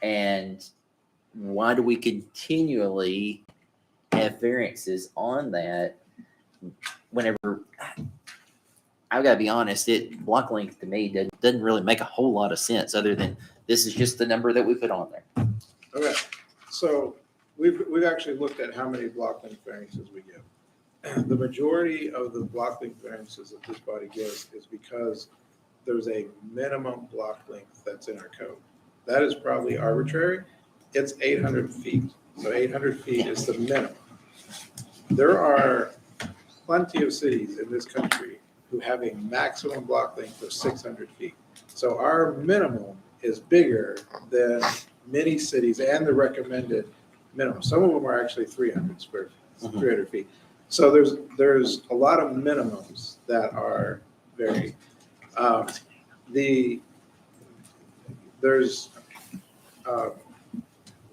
And why do we continually have variances on that whenever, I've got to be honest, block length to me doesn't really make a whole lot of sense other than this is just the number that we put on there. Okay, so we've actually looked at how many block length variances we give. The majority of the block length variances that this body gives is because there's a minimum block length that's in our code. That is probably arbitrary. It's 800 feet. So 800 feet is the minimum. There are plenty of cities in this country who have a maximum block length of 600 feet. So our minimum is bigger than many cities and the recommended minimum. Some of them are actually 300 square feet, 300 feet. So there's a lot of minimums that are very, there's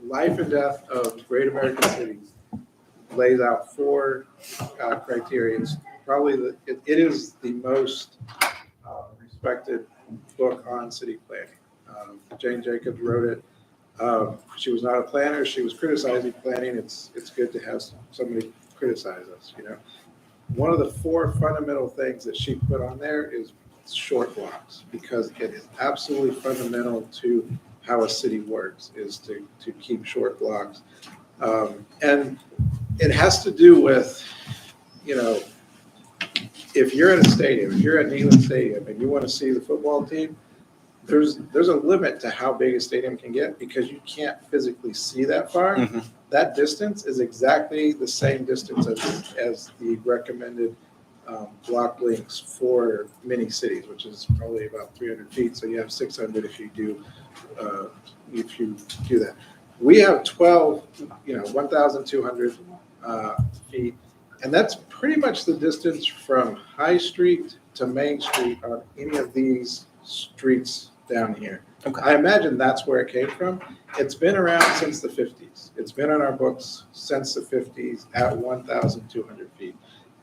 life and death of Great American Cities lays out 4 criteria. It's probably it is the most respected book on city planning. Jane Jacobs wrote it. She was not a planner. She was criticizing planning. It's good to have somebody criticize us. One of the 4 fundamental things that she put on there is short blocks, because it is absolutely fundamental to how a city works, is to keep short blocks. And it has to do with, if you're at a stadium, if you're at Neyland Stadium and you want to see the football team, there's a limit to how big a stadium can get because you can't physically see that far. Mm-hmm. That distance is exactly the same distance as the recommended block lengths for many cities, which is probably about 300 feet. So you have 600 if you do that. We have 1,200 feet, and that's pretty much the distance from High Street to Main Street on any of these streets down here. Okay. I imagine that's where it came from. It's been around since the 50s. It's been in our books since the 50s at 1,200 feet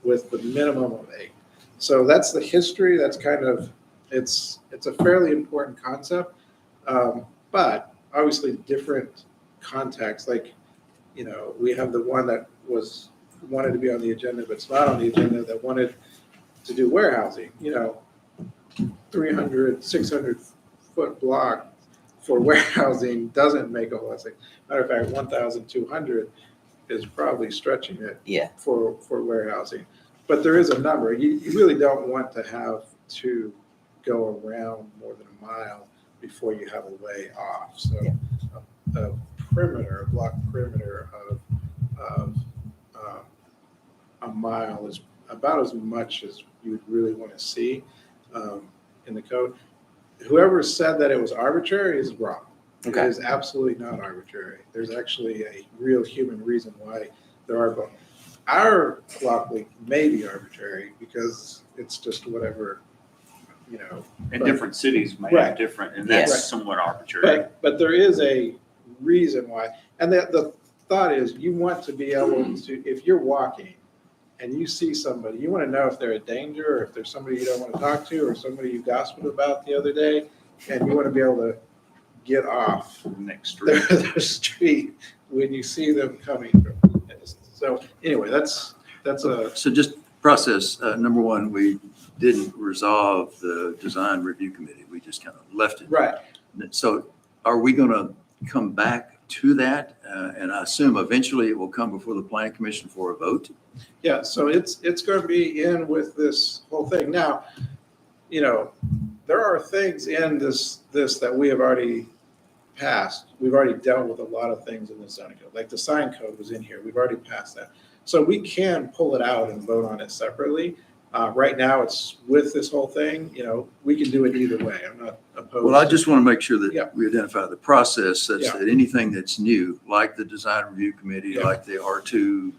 with the minimum of 8. So that's the history. That's kind of, it's a fairly important concept, but obviously different context. Like, we have the one that wanted to be on the agenda, but it's not on the agenda, that wanted to do warehousing, 300, 600 foot block for warehousing doesn't make a whole lot of sense. Matter of fact, 1,200 is probably stretching it for warehousing. But there is a number. You really don't want to have to go around more than a mile before you have a way off. So a block perimeter of a mile is about as much as you would really want to see in the code. Whoever said that it was arbitrary is wrong. Okay. It is absolutely not arbitrary. There's actually a real human reason why there are blocks. Our block length may be arbitrary because it's just whatever, And different cities may have different, and that's somewhat arbitrary. But there is a reason why. And the thought is you want to be able to, if you're walking and you see somebody, you want to know if they're a danger or if there's somebody you don't want to talk to or somebody you gossiped about the other day, and you want to be able to get off the next street. the street when you see them coming. So anyway, that's a. So just process, number one, we didn't resolve the design review committee. We just kind of left it. Right. So are we going to come back to that? And I assume eventually it will come before the planning commission for a vote? Yeah, so it's going to be in with this whole thing. Now, there are things in this that we have already passed. We've already dealt with a lot of things in the zoning code. Like the sign code was in here. We've already passed that. So we can pull it out and vote on it separately. Right now it's with this whole thing, we can do it either way. I'm not opposed. Well, I just want to make sure that we identify the process such that anything that's new, like the design review committee, like the R2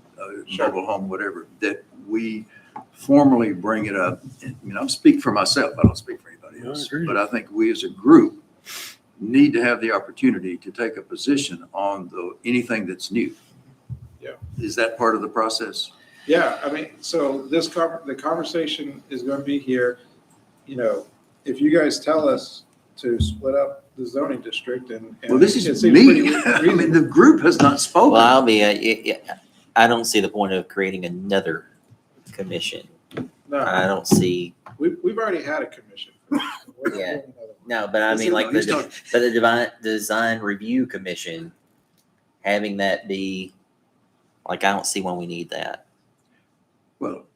mobile home, whatever, that we formally bring it up. I'm speaking for myself. I don't speak for anybody else. But I think we as a group need to have the opportunity to take a position on anything that's new. Yeah. Is that part of the process? Yeah, so the conversation is going to be here. If you guys tell us to split up the zoning district and. Well, this it is seems me. pretty I mean, reasonable. the group has not Well, spoken. I'll be, I don't see the point of creating another commission. No, I don't see, we've already had a commission. We're not Yeah. doing another one. no, but I This mean, is- like he's talking- but the design review commission, having that be, like, I don't see why we need that. Well,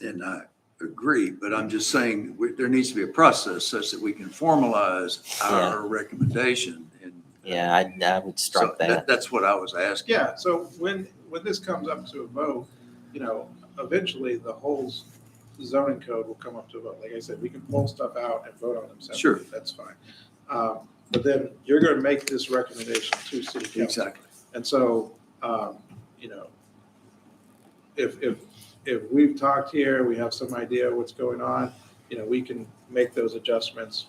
and I agree, but I'm just saying there needs to be a process such that we can formalize our recommendation. And Yeah, I would strike so that. That's what I was asking. Yeah, so when this comes up to a vote, eventually the whole zoning code will come up to a vote. Like I said, we can pull stuff out and vote on them separately. Sure. That's fine. But then you're going to make this recommendation to city council. Exactly. And so, if we've talked here, we have some idea what's going on, we can make those adjustments,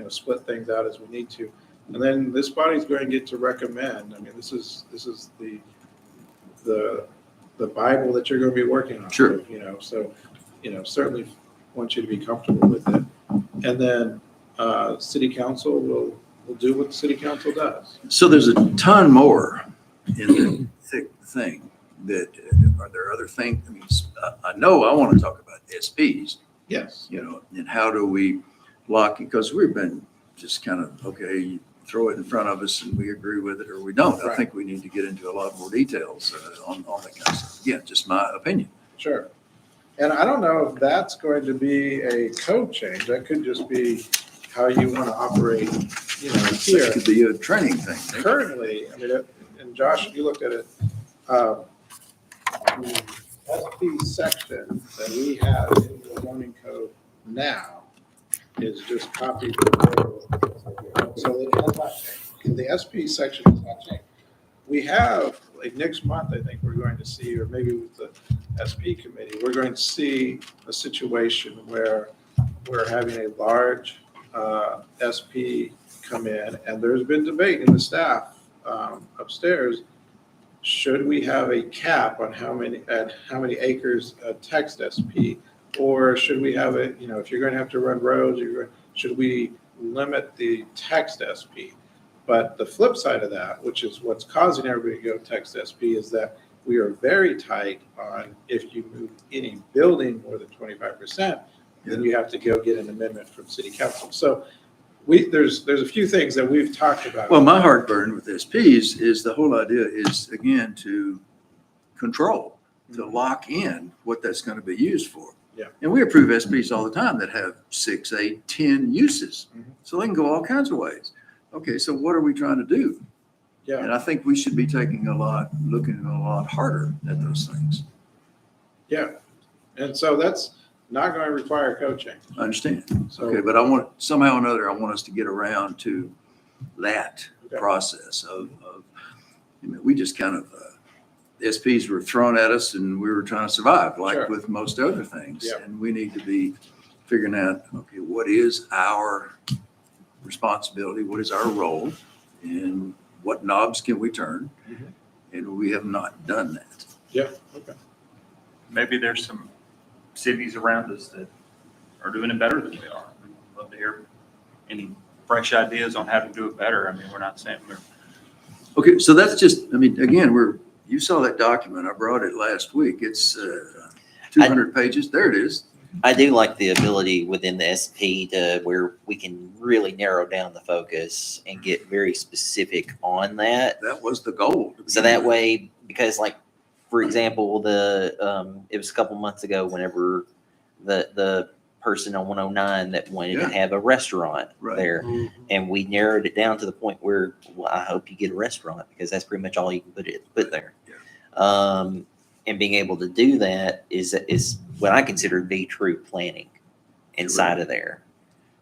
split things out as we need to. And then this body's going to get to recommend. I mean, this is the Bible that you're going to be working on. Sure. So, certainly want you to be comfortable with it. And then, city council will do what the city council does. So there's a ton more in the thick thing that, are there other things? I mean, I know I want to talk about SPs, Yes. and how do we lock it? Because we've been just kind of, okay, you throw it in front of us and we agree with it or we don't. I Right. think we need to get into a lot more details on that kind of stuff. Again, just my opinion. Sure. And I don't know if that's going to be a code change. That could just be how you want to operate, It here. could be a training thing. Currently, I mean, and Josh, you looked at it, the SP section that we have in the zoning code now is just copied. So it has not changed. The SP section has not changed. We have, like next month, I think we're going to see, or maybe with the SP committee, we're going to see a situation where we're having a large SP come in, and there's been debate in the staff upstairs. Should we have a cap on how many acres text SP, or should we have it? If you're going to have to run roads, should we limit the text SP? But the flip side of that, which is what's causing everybody to go text SP, is that we are very tight on if you move any building more than 25%, then you have to go get an amendment from city council. So there's a few things that we've talked about. Well, my heartburn with SPs is the whole idea is, again, to control, to lock in what that's going to be used for. Yeah. And we approve SPs all the time that have 6, 8, 10 uses. Mhm. So they can go all kinds of ways. Okay, so what are we trying to do? Yeah. And I think we should be looking a lot harder at those things. Yeah. And so that's not going to require a code change. I understand. So, Okay, but somehow or another, I want us to get around to that Okay. process of we just kind of, SPs were thrown at us and we were trying to survive, like Sure. with most other things. Yeah. And we need to be figuring out, okay, what is our responsibility? What is our role? And what knobs can we turn? Mhm. And we have not done that. yeah. Okay. Maybe there's some cities around us that are doing it better than we are. We'd love to hear any fresh ideas on how to do it better. I mean, we're not saying we're. Okay, so that's just, again, you saw that document. I brought it last week. It's 200 pages. There it is. I do like the ability within the SP to where we can really narrow down the focus and get very specific on that. That was the goal. So that way, because like, for example, it was a couple months ago whenever the person on 109 that wanted Yeah. to have a restaurant Right. there, and we narrowed it down to the point where, well, I hope you get a restaurant because that's pretty much all you can put there. Yeah. And being able to do that is what I consider to be true planning inside of there.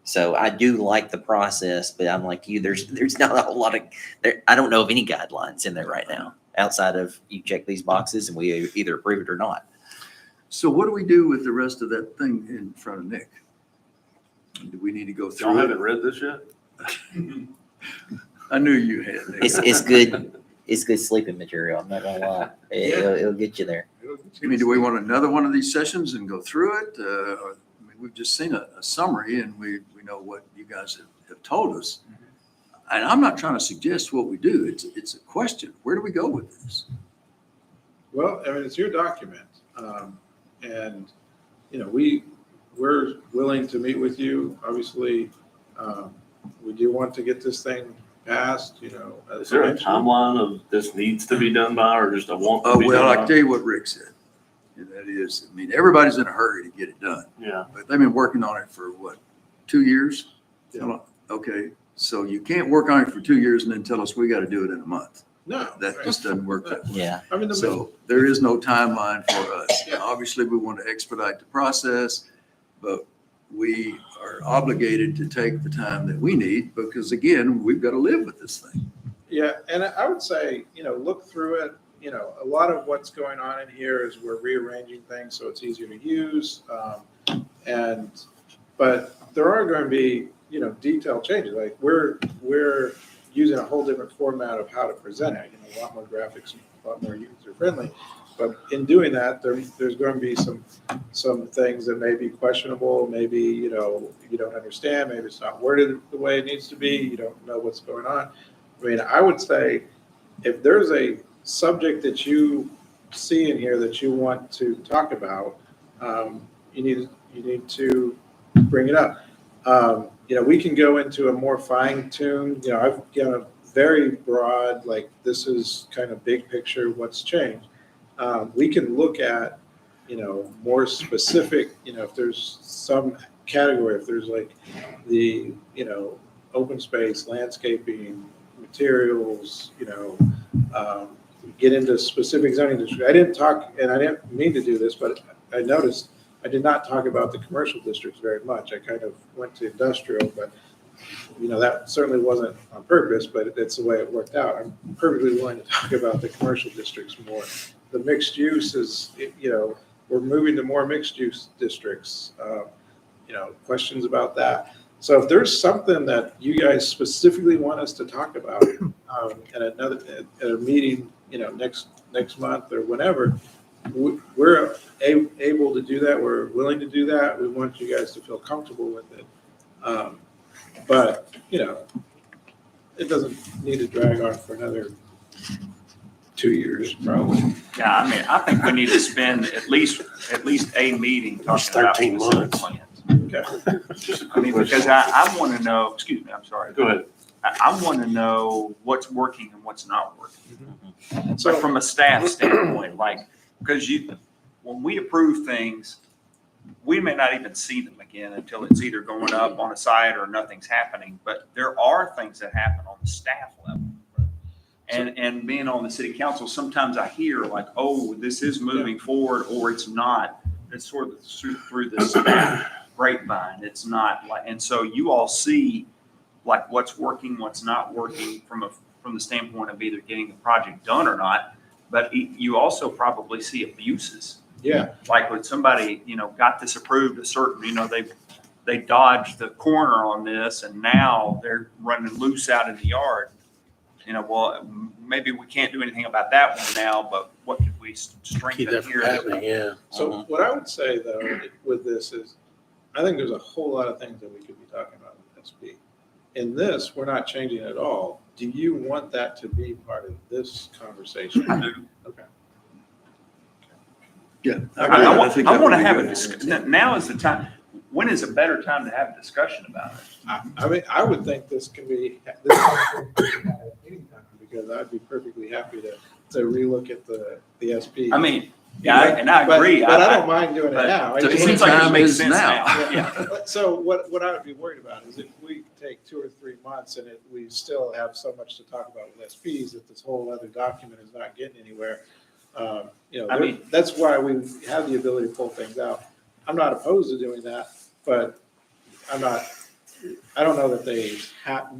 So I do like the process, but I'm like you. There's not a whole lot of there. I don't know of any guidelines in there right now outside of you check these boxes and we either approve it or not. So what do we do with the rest of that thing in front of Nick? Do we need to go Y'all through haven't it? read this yet? I knew you had, Nick. It's good. It's good sleeping material. I'm not gonna lie. It'll get you there. Do we want another one of these sessions and go through it? We've just seen a summary and we know what you guys have told us. And I'm not trying to suggest what we do. It's a question. Where do we go with this? Well, I mean, it's your document. And, you know, we're willing to meet with you. Obviously, we do want to get this thing passed, you know. Is there a eventually. timeline of this needs to be done by, or just a want to Oh, be well, I done can tell you what Rick said. And that is, I mean, everybody's in a hurry to get it done. by? Yeah. But they've been working on it for what, 2 years? Yeah. Okay, so you can't work on it for 2 years and then tell us we got to do it in a month. No. That just doesn't work that way. Yeah. I mean, So there is no timeline for us. Yeah. Obviously, we want to expedite the process, but we are obligated to take the time that we need because again, we've got to live with this thing. yeah, and I would say, you know, look through it. You know, a lot of what's going on in here is we're rearranging things so it's easier to use. But there are going to be, you know, detailed changes. Like we're using a whole different format of how to present it. You know, a lot more graphics, a lot more user friendly. But in doing that, there's going to be some things that may be questionable. Maybe, you know, you don't understand. Maybe it's not worded the way it needs to be. You don't know what's going on. I mean, I would say if there's a subject that you see in here that you want to talk about, you need to bring it up. You know, we can go into a more fine-tuned, you know, I've got a very broad, like this is kind of big picture, what's changed. We can look at, you know, more specific, you know, if there's some category, if there's like the, you know, open space, landscaping, materials, you know, get into specific zoning districts. I didn't talk, and I didn't mean to do this, but I noticed I did not talk about the commercial districts very much. I kind of went to industrial, but you know, that certainly wasn't on purpose, but it's the way it worked out. I'm perfectly willing to talk about the commercial districts more. The mixed use is, you know, we're moving to more mixed use districts. You know, questions about that. So if there's something that you guys specifically want us to talk about at a meeting, you know, next month or whenever, we're able to do that. We're willing to do that. We want you guys to feel comfortable with it. But, you know, it doesn't need to drag on for another 2 years, probably. Yeah, I mean, I think we need to spend at least a meeting talking about 13 specific months. plans. Okay. Just a I quick mean, question. because I want to know, excuse me, I'm sorry. Go ahead. I want to know what's working and what's not working. So So, from a staff standpoint, like, because when we approve things, we may not even see them again until it's either going up on a site or nothing's happening. But there are things that happen on the staff level. And being on the city council, sometimes I hear like, oh, this is moving forward or it's not. It's sort of through the staff grapevine. It's not like, and so you all see like what's working, what's not working from the standpoint of either getting the project done or not. But you also probably see abuses. yeah, Like when somebody, you know, got this approved a certain, you know, they dodged the corner on this and now they're running loose out in the yard. You know, well, maybe we can't do anything about that one now, but what could we strengthen here? Yeah. so what I would say though with this is, I think there's a whole lot of things that we could be talking about with SB. In this, we're not changing at all. Do you want that to be part of this conversation? I do. Okay. Yeah. I want think to that would be have a good. discussion. Now is the time. When is a better time to have a discussion about it? I mean, I would think this can be, this anytime, because I'd be perfectly happy to relook at the SP. I mean, yeah, I agree. But I don't mind doing it but- now. I So It just- seems like it anytime makes is sense now. now. Yeah. So what I would be worried about is if we take 2 or 3 months and we still have so much to talk about with SPs that this whole other document is not getting anywhere. You know, I mean- that's why we have the ability to pull things out. I'm not opposed to doing that, but I don't know that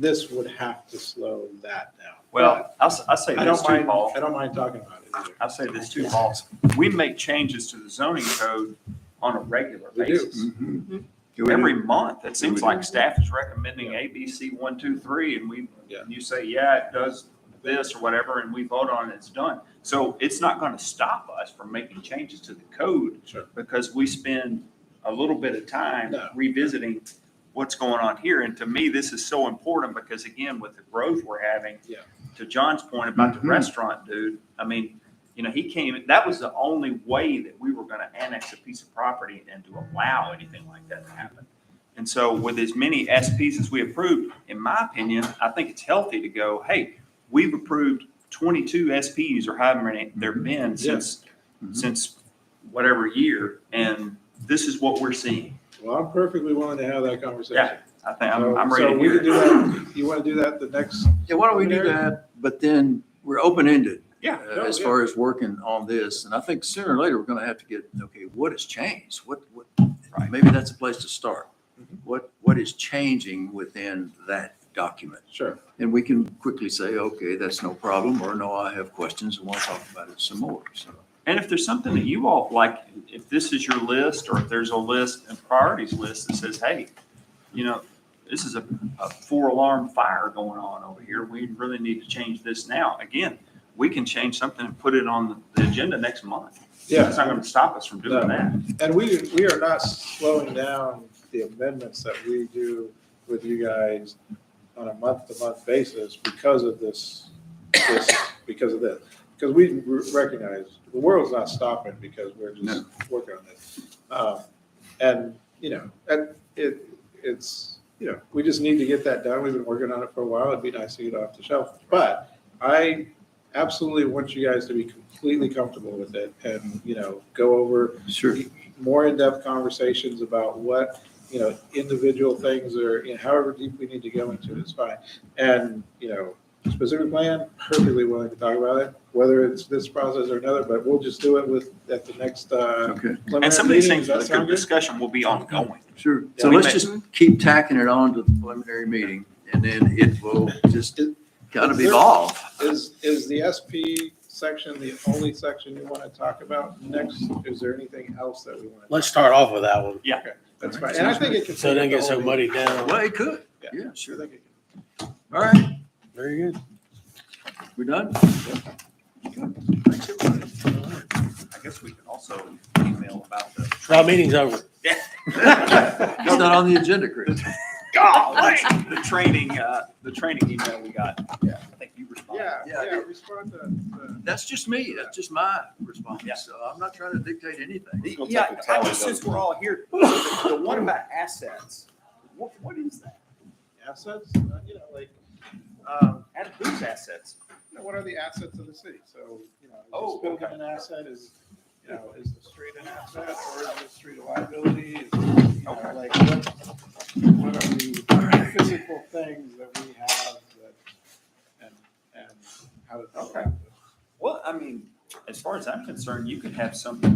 this would have to slow that down. Well, I'll say I this don't too, mind, Paul. I don't mind talking about it either. I'll say this too, Paul. We make changes to the zoning code on a regular We do. basis. Mhm. Yeah, we Every do. month, it seems do. like staff is recommending A, B, C, 1, 2, 3, and Yeah. you say, yeah, it does this or whatever, and we vote on it, it's done. So it's not going to stop us from making changes to the code Sure. because we spend a little bit of time No. revisiting what's going on here. And to me, this is so important because again, with the growth we're having, Yeah. to John's point about the Mhm. restaurant dude, I mean, he came, that was the only way that we were gonna annex a piece of property and to allow anything like that to happen. And so with as many SPs as we approved, in my opinion, I think it's healthy to go, hey, we've approved 22 SPs or however many there've been since whatever year. And this is what we're seeing. Well, I'm perfectly willing to have that conversation. Yeah, I think I'm ready So to we hear can do it. that. You want to do that the next? Yeah, why don't we do that? But then we're open-ended. Yeah. As far as working on this, and I think sooner or later, we're gonna have to get, okay, what has changed? What, Right. maybe that's a place to start. Mhm. What is changing within that document? Sure. And we can quickly say, okay, that's no problem, or no, I have questions and want to talk about it some more, so. And if there's something that you all like, if this is your list, or if there's a list, a priorities list that says, hey, this is a 4-alarm fire going on over here. We really need to change this now. Again, we can change something and put it on the agenda next month. Yeah. It's not going to stop us from doing that. And we are not slowing down the amendments that we do with you guys on a month-to-month basis because of this, because of this. Because we recognize the world's not stopping because we're just working on this. And it's, we just need to get that done. We've been working on it for a while. It'd be nice to get it off the shelf. But I absolutely want you guys to be completely comfortable with it and, go over Sure. more in-depth conversations about what, individual things or, however deep we need to go into it is fine. And, specific plan, perfectly willing to talk about it, whether it's this process or another, but we'll just do it at the next, Okay, And some of these meeting. things, Does that the sound good? discussion will be ongoing. sure. So Yeah. let's just keep tacking it on to the preliminary meeting, and then it will just kind of evolve. Is the SP section the only section you want to talk about next? Is there anything else that we want to? Let's start off with that one, That's fine. And I think it can. so it doesn't get so muddied down. Well, it could. Yeah. Yeah, sure. I think it can. All right, Very good. we done? I guess we can also email about the. Our meeting's over. It's not on the agenda, Chris. The training email we got. Yeah. I think you responded. Yeah, respond to. That's just me. That's just my response. Yeah. So I'm not trying to dictate anything. Yeah, I just, since we're all here, the one about assets, what is that? Assets, like, Whose assets? what are the assets of the city? So, is Oh, this building okay. an asset? Is the street an asset or is the street a liability? Is, Okay. like, what are the physical things that we have and how does that Okay. happen? Well, I mean, as far as I'm concerned, you could have something